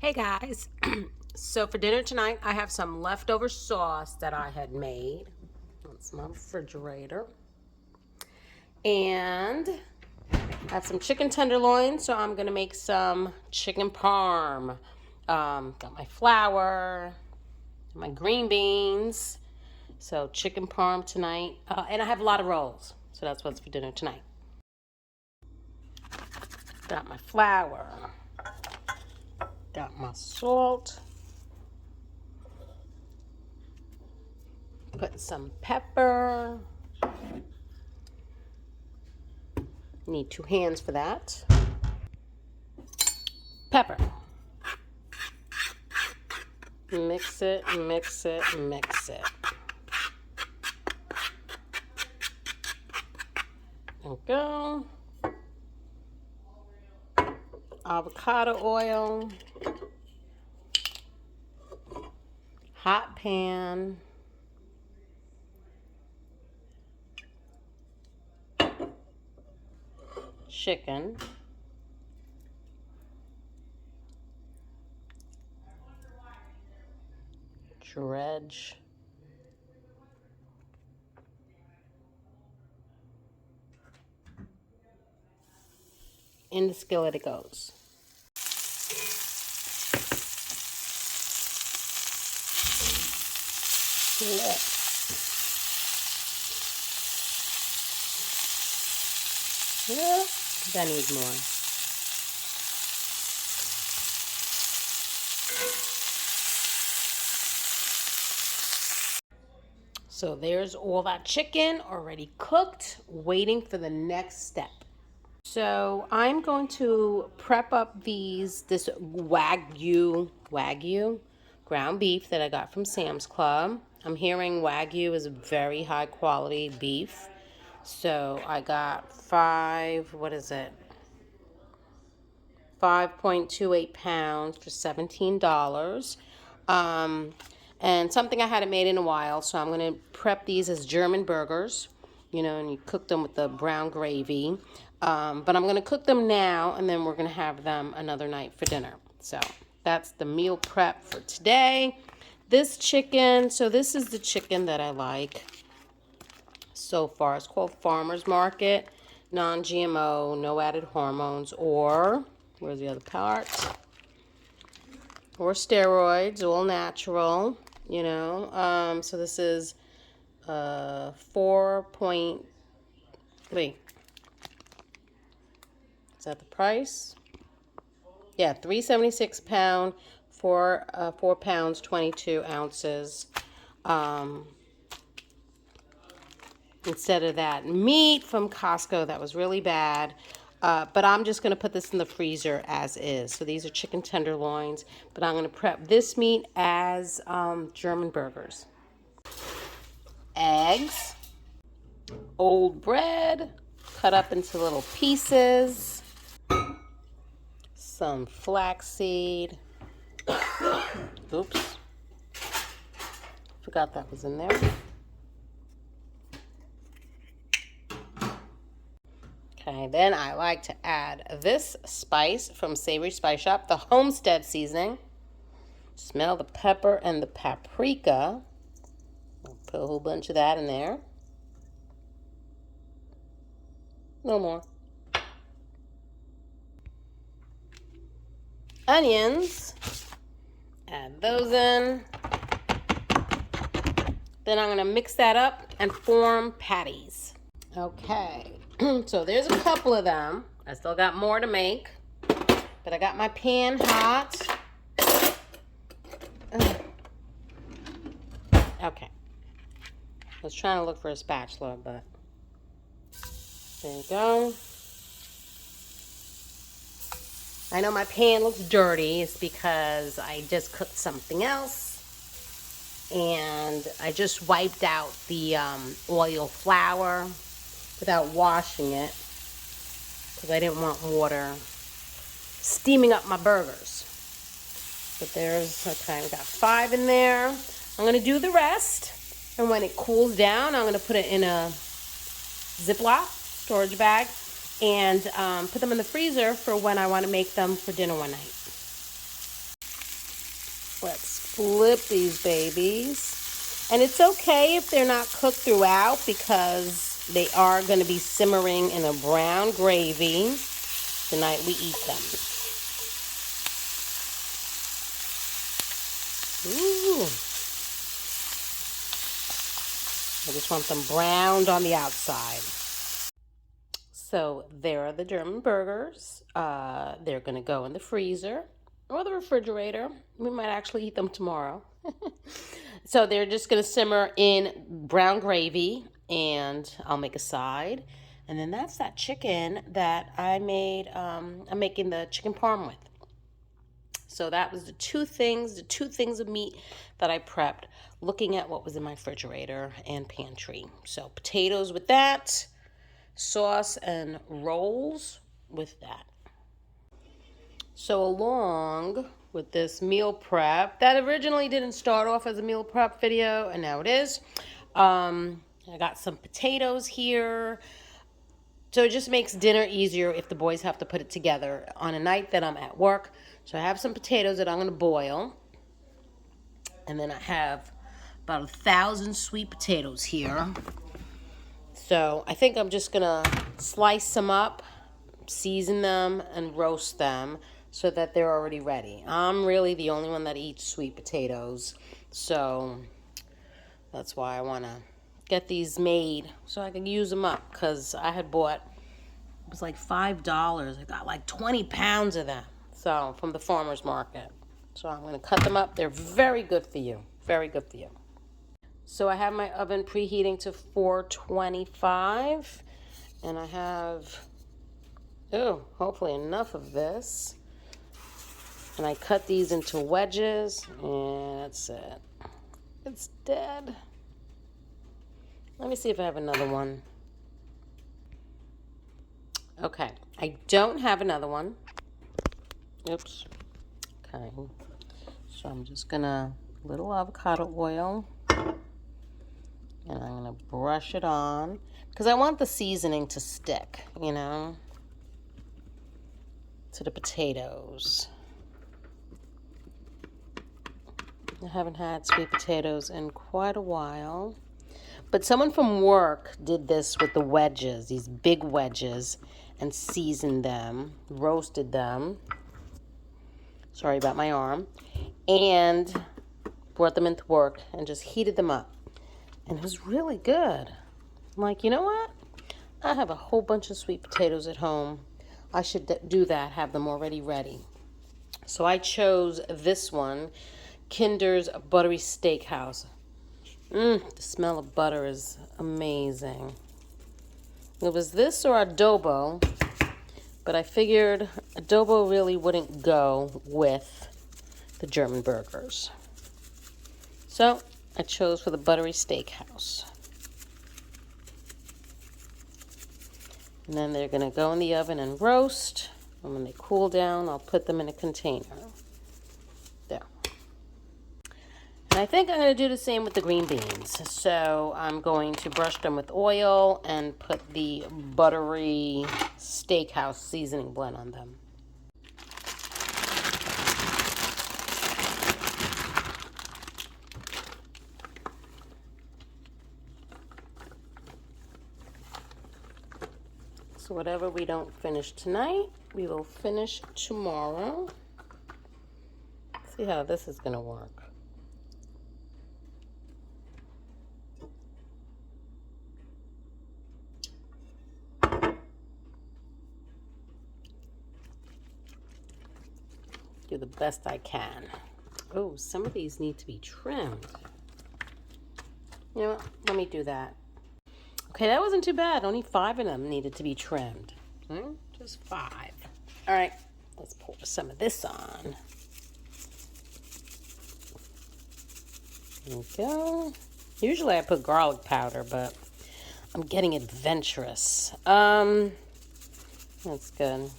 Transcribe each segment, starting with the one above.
Hey guys, so for dinner tonight I have some leftover sauce that I had made. That's my refrigerator. And I have some chicken tenderloin, so I'm gonna make some chicken parm. Got my flour, my green beans, so chicken parm tonight. And I have a lot of rolls, so that's what's for dinner tonight. Got my flour. Got my salt. Put some pepper. Need 2 hands for that. Pepper. Mix it, mix it, mix it. There we go. Avocado oil. Hot pan. Chicken. Dredge. In the skillet it goes. Yeah, that needs more. So there's all that chicken already cooked, waiting for the next step. So I'm going to prep up this Wagyu ground beef that I got from Sam's Club. I'm hearing Wagyu is a very high quality beef. So I got 5.28 pounds for $17. And something I hadn't made in a while, so I'm going to prep these as German burgers, and you cook them with the brown gravy. But I'm going to cook them now, and then we're going to have them another night for dinner. So that's the meal prep for today. This chicken, so this is the chicken that I like so far. It's called Farmer's Market, non-GMO, no added hormones, or, where's the other part? Or steroids, all natural, So this is 4.3. Is that the price? Yeah, $3.76 pound, 4 pounds, 22 ounces. Instead of that meat from Costco that was really bad. But I'm just going to put this in the freezer as is. So these are chicken tenderloins, but I'm going to prep this meat as German burgers. Eggs, old bread, cut up into little pieces, some flaxseed. Oops, forgot that was in there. Okay, then I like to add this spice from Savory Spice Shop, the Homestead seasoning. Smell the pepper and the paprika. I'll put a whole bunch of that in there. No more. Onions. Add those in. Then I'm going to mix that up and form patties. Okay. So there's a couple of them. I still got more to make, but I got my pan hot. Okay. I was trying to look for a spatula, but there you go. I know my pan looks dirty. It's because I just cooked something else, and I just wiped out the oil flour without washing it because I didn't want water steaming up my burgers. But there's, okay, we got 5 in there. I'm going to do the rest, and when it cools down, I'm going to put it in a Ziploc storage bag and put them in the freezer for when I want to make them for dinner one night. Let's flip these babies. And it's okay if they're not cooked throughout because they are going to be simmering in a brown gravy the night we eat them. Ooh. I just want them browned on the outside. So there are the German burgers. They're going to go in the freezer or the refrigerator. We might actually eat them tomorrow. So they're just going to simmer in brown gravy, and I'll make a side. And then that's that chicken that I made. I'm making the chicken parm with. So that was the two things of meat that I prepped, looking at what was in my refrigerator and pantry. So potatoes with that, sauce and rolls with that. So along with this meal prep, that originally didn't start off as a meal prep video, and now it is. I got some potatoes here. So it just makes dinner easier if the boys have to put it together on a night that I'm at work. So I have some potatoes that I'm going to boil. And then I have about 1,000 sweet potatoes here. So I think I'm just going to slice them up, season them, and roast them so that they're already ready. I'm really the only one that eats sweet potatoes. So that's why I want to get these made so I can use them up, because I had bought, it was like $5. I got like 20 pounds of them, so from the farmer's market. So I'm going to cut them up. They're very good for you. Very good for you. So I have my oven preheating to 425, and I have, hopefully enough of this. And I cut these into wedges, and that's it. It's dead. Let me see if I have another one. Okay, I don't have another one. Oops. Okay. So I'm just gonna, little avocado oil, and I'm gonna brush it on because I want the seasoning to stick, to the potatoes. I haven't had sweet potatoes in quite a while. But someone from work did this with the wedges, these big wedges, and seasoned them, roasted them. Sorry about my arm. And brought them into work and just heated them up. And it was really good. I'm like, you know what? I have a whole bunch of sweet potatoes at home. I should do that, have them already ready. So I chose this one, Kinder's Buttery Steakhouse. The smell of butter is amazing. It was this or adobo, but I figured adobo really wouldn't go with the German burgers. So I chose for the Buttery Steakhouse. And then they're going to go in the oven and roast. And when they cool down, I'll put them in a container. There. And I think I'm going to do the same with the green beans. So I'm going to brush them with oil and put the Buttery Steakhouse seasoning blend on them. So whatever we don't finish tonight, we will finish tomorrow. See how this is going to work. Do the best I can. Oh, some of these need to be trimmed. You know what? Let me do that. Okay, that wasn't too bad. Only 5 of them needed to be trimmed. Just 5. All right, let's pour some of this on. There we go. Usually I put garlic powder, but I'm getting adventurous. That's good.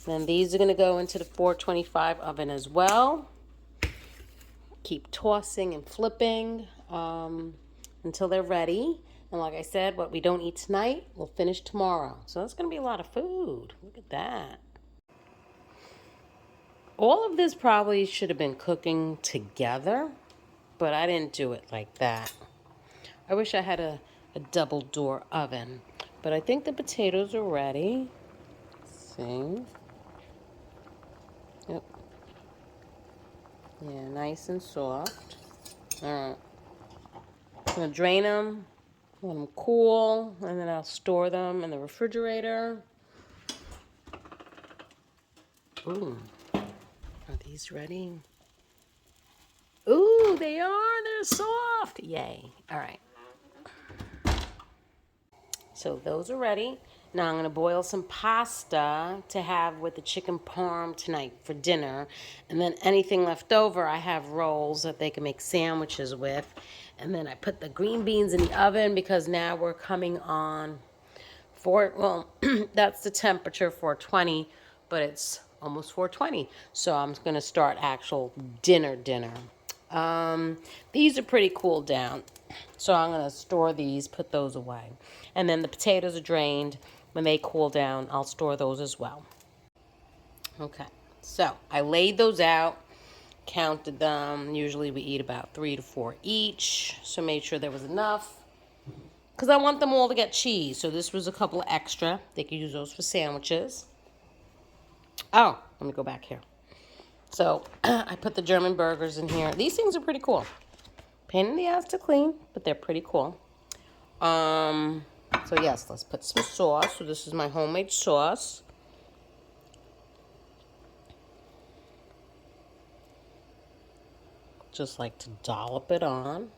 Then these are going to go into the 425 oven as well. Keep tossing and flipping until they're ready. And like I said, what we don't eat tonight, we'll finish tomorrow. So that's going to be a lot of food. Look at that. All of this probably should have been cooking together, but I didn't do it like that. I wish I had a double door oven, but I think the potatoes are ready. Let's see. Yep. Yeah, nice and soft. All right. I'm gonna drain them, let them cool, and then I'll store them in the refrigerator. Ooh, are these ready? Ooh, they are. They're soft. Yay. All right. So those are ready. Now I'm going to boil some pasta to have with the chicken parm tonight for dinner. And then anything left over, I have rolls that they can make sandwiches with. And then I put the green beans in the oven because now we're coming on well, that's the temperature 420, but it's almost 420. So I'm going to start actual dinner. These are pretty cooled down. So I'm going to store these, put those away. And then the potatoes are drained. When they cool down, I'll store those as well. Okay, so I laid those out, counted them. Usually we eat about 3 to 4 each. So made sure there was enough. Because I want them all to get cheese. So this was a couple extra. They could use those for sandwiches. Oh, let me go back here. So I put the German burgers in here. These things are pretty cool. Pain in the ass to clean, but they're pretty cool. So yes, let's put some sauce. So this is my homemade sauce. Just like to dollop it on,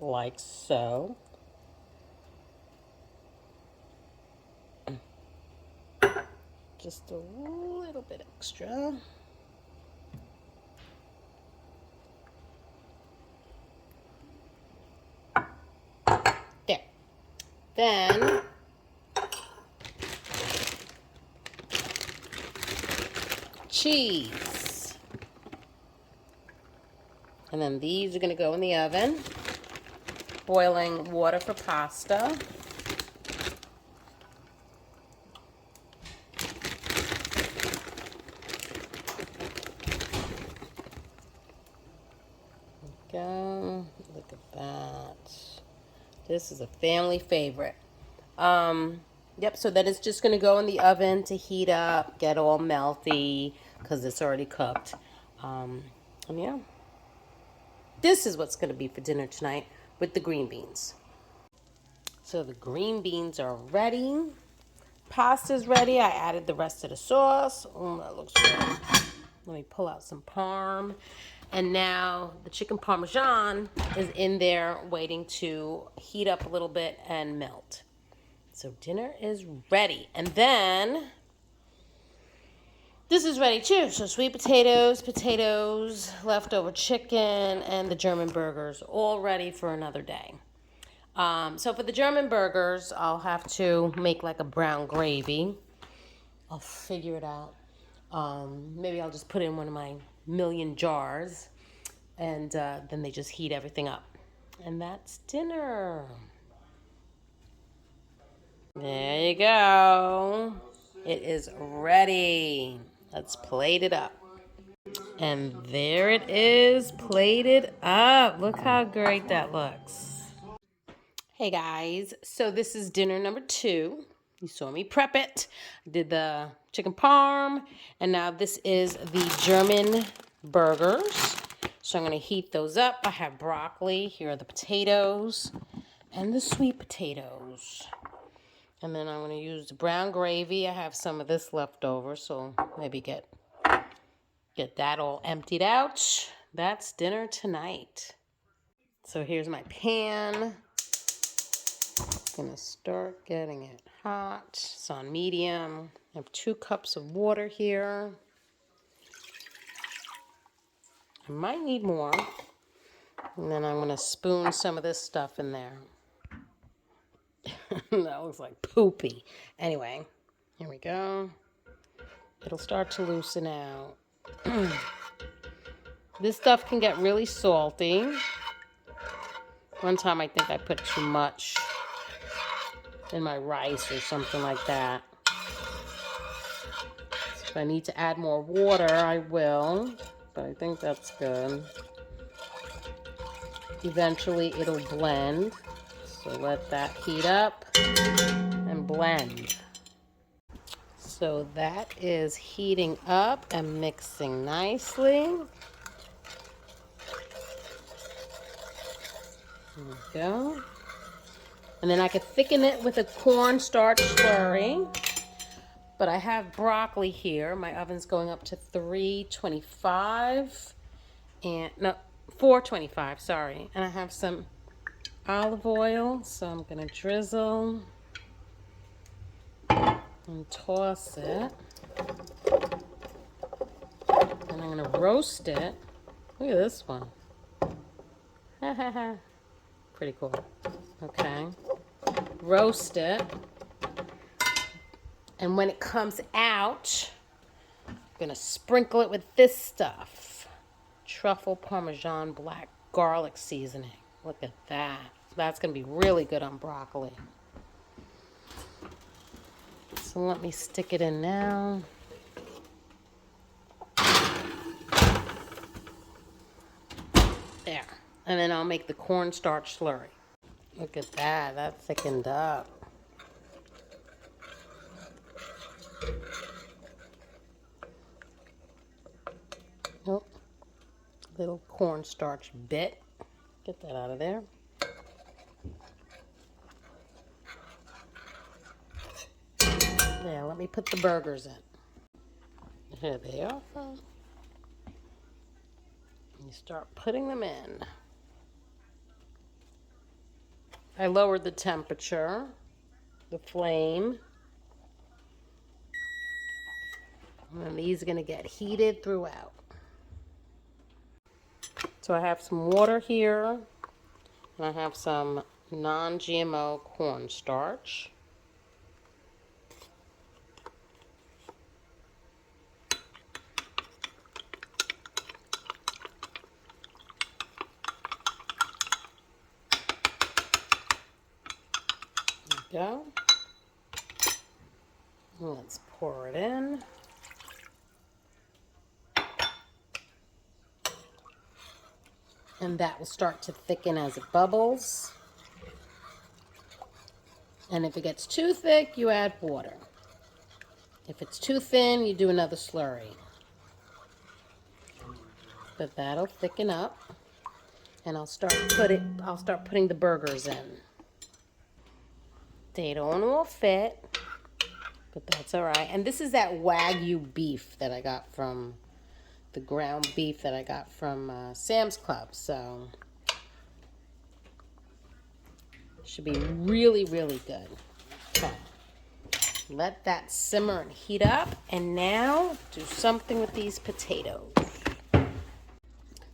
like so. Just a little bit extra. There. Then cheese. And then these are going to go in the oven. Boiling water for pasta. Go. Look at that. This is a family favorite. Yep, so that is just going to go in the oven to heat up, get all melty, because it's already cooked. And yeah. This is what's going to be for dinner tonight with the green beans. So the green beans are ready. Pasta's ready. I added the rest of the sauce. Oh, that looks good. Let me pull out some parm. And now the chicken parmesan is in there waiting to heat up a little bit and melt. So dinner is ready. And then this is ready too. So sweet potatoes, leftover chicken, and the German burgers all ready for another day. So for the German burgers, I'll have to make like a brown gravy. I'll figure it out. Maybe I'll just put it in one of my million jars, and then they just heat everything up. And that's dinner. There you go. It is ready. Let's plate it up. And there it is, plated up. Look how great that looks. Hey guys, so this is dinner number 2. You saw me prep it. I did the chicken parm, and now this is the German burgers. So I'm going to heat those up. I have broccoli. Here are the potatoes and the sweet potatoes. And then I'm going to use the brown gravy. I have some of this left over, so maybe get that all emptied out. That's dinner tonight. So here's my pan. Gonna start getting it hot. It's on medium. I have 2 cups of water here. I might need more. And then I'm gonna spoon some of this stuff in there. That looks like poopy. Anyway, here we go. It'll start to loosen out. This stuff can get really salty. One time I think I put too much in my rice or something like that. If I need to add more water, I will, but I think that's good. Eventually it'll blend, so let that heat up and blend. So that is heating up and mixing nicely. There we go. And then I could thicken it with a cornstarch slurry. But I have broccoli here. My oven's going up to 325 and no, 425, sorry. And I have some olive oil, so I'm gonna drizzle and toss it. And I'm gonna roast it. Look at this one. Pretty cool. Okay. Roast it. And when it comes out, I'm gonna sprinkle it with this stuff. Truffle Parmesan black garlic seasoning. Look at that. That's gonna be really good on broccoli. So let me stick it in now. There. And then I'll make the cornstarch slurry. Look at that. That thickened up. Oh, little cornstarch bit. Get that out of there. There, let me put the burgers in. Here they are. You start putting them in. I lowered the temperature, the flame. And then these are going to get heated throughout. So I have some water here, and I have some non-GMO cornstarch. There we go. Let's pour it in. And that will start to thicken as it bubbles. And if it gets too thick, you add water. If it's too thin, you do another slurry. But that'll thicken up. And I'll start putting the burgers in. They don't all fit, but that's all right. And this is that Wagyu beef that I got from the ground beef that I got from Sam's Club. So should be really, really good. Okay. Let that simmer and heat up. And now do something with these potatoes.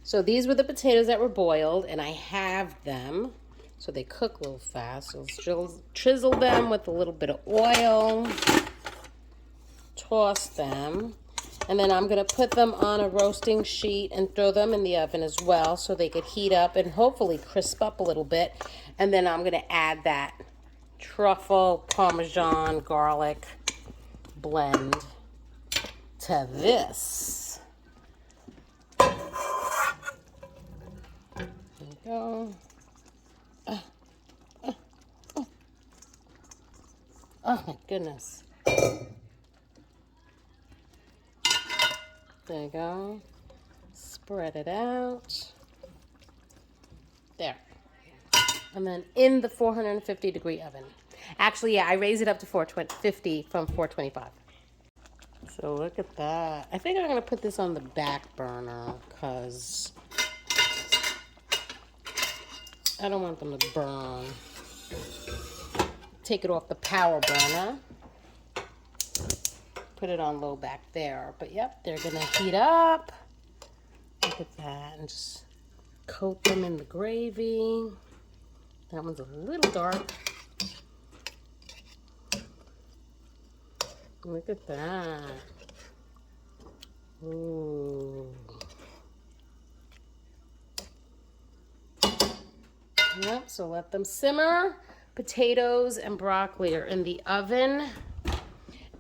So these were the potatoes that were boiled, and I have them. So they cook a little fast. So let's drizzle them with a little bit of oil. Toss them. And then I'm going to put them on a roasting sheet and throw them in the oven as well so they could heat up and hopefully crisp up a little bit. And then I'm going to add that truffle, Parmesan, garlic blend to this. There we go. Oh my goodness. There you go. Spread it out. There. And then in the 450-degree oven. Actually, yeah, I raised it up to 450 from 425. So look at that. I think I'm going to put this on the back burner because I don't want them to burn. Take it off the power burner. Put it on low back there. But yep, they're going to heat up. Look at that. And just coat them in the gravy. That one's a little dark. Look at that. Ooh. Yep, so let them simmer. Potatoes and broccoli are in the oven.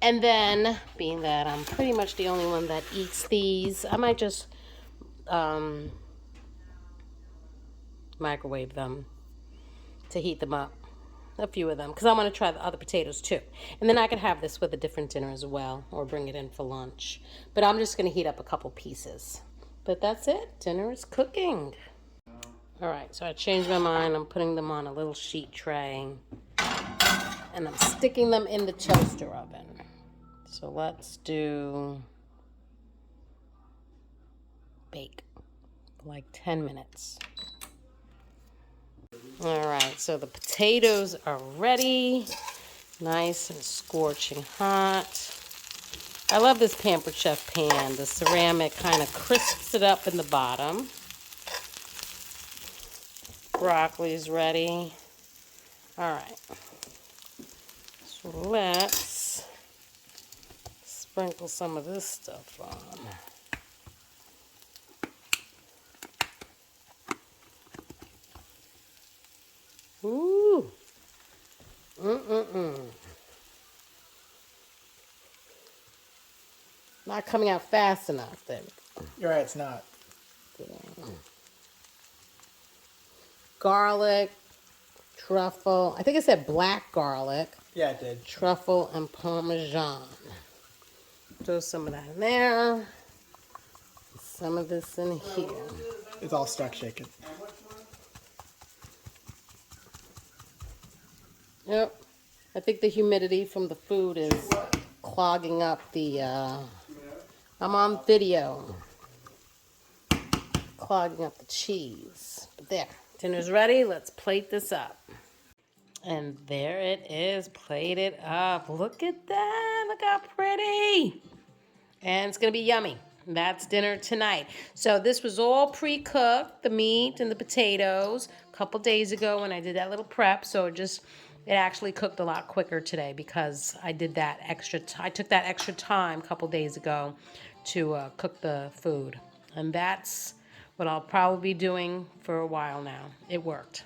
And then, being that I'm pretty much the only one that eats these, I might just microwave them to heat them up. A few of them, because I want to try the other potatoes too. And then I could have this with a different dinner as well, or bring it in for lunch. But I'm just going to heat up a couple pieces. But that's it. Dinner is cooking. All right, so I changed my mind. I'm putting them on a little sheet tray. And I'm sticking them in the toaster oven. So let's do bake for like 10 minutes. All right, so the potatoes are ready. Nice and scorching hot. I love this Pampered Chef pan. The ceramic kind of crisps it up in the bottom. Broccoli's ready. All right. So let's sprinkle some of this stuff on. Ooh. Not coming out fast enough, then. You're right, it's not. Garlic, truffle. I think it said black garlic. Yeah, it did. Truffle and Parmesan. Throw some of that in there. Some of this in here. It's all stuck shaking. Yep. I think the humidity from the food is clogging up the, I'm on video. Clogging up the cheese. But there. Dinner's ready. Let's plate this up. And there it is, plated up. Look at that. Look how pretty. And it's going to be yummy. That's dinner tonight. So this was all pre-cooked, the meat and the potatoes, a couple days ago when I did that little prep. So it actually cooked a lot quicker today because I did that I took that extra time a couple days ago to cook the food. And that's what I'll probably be doing for a while now. It worked.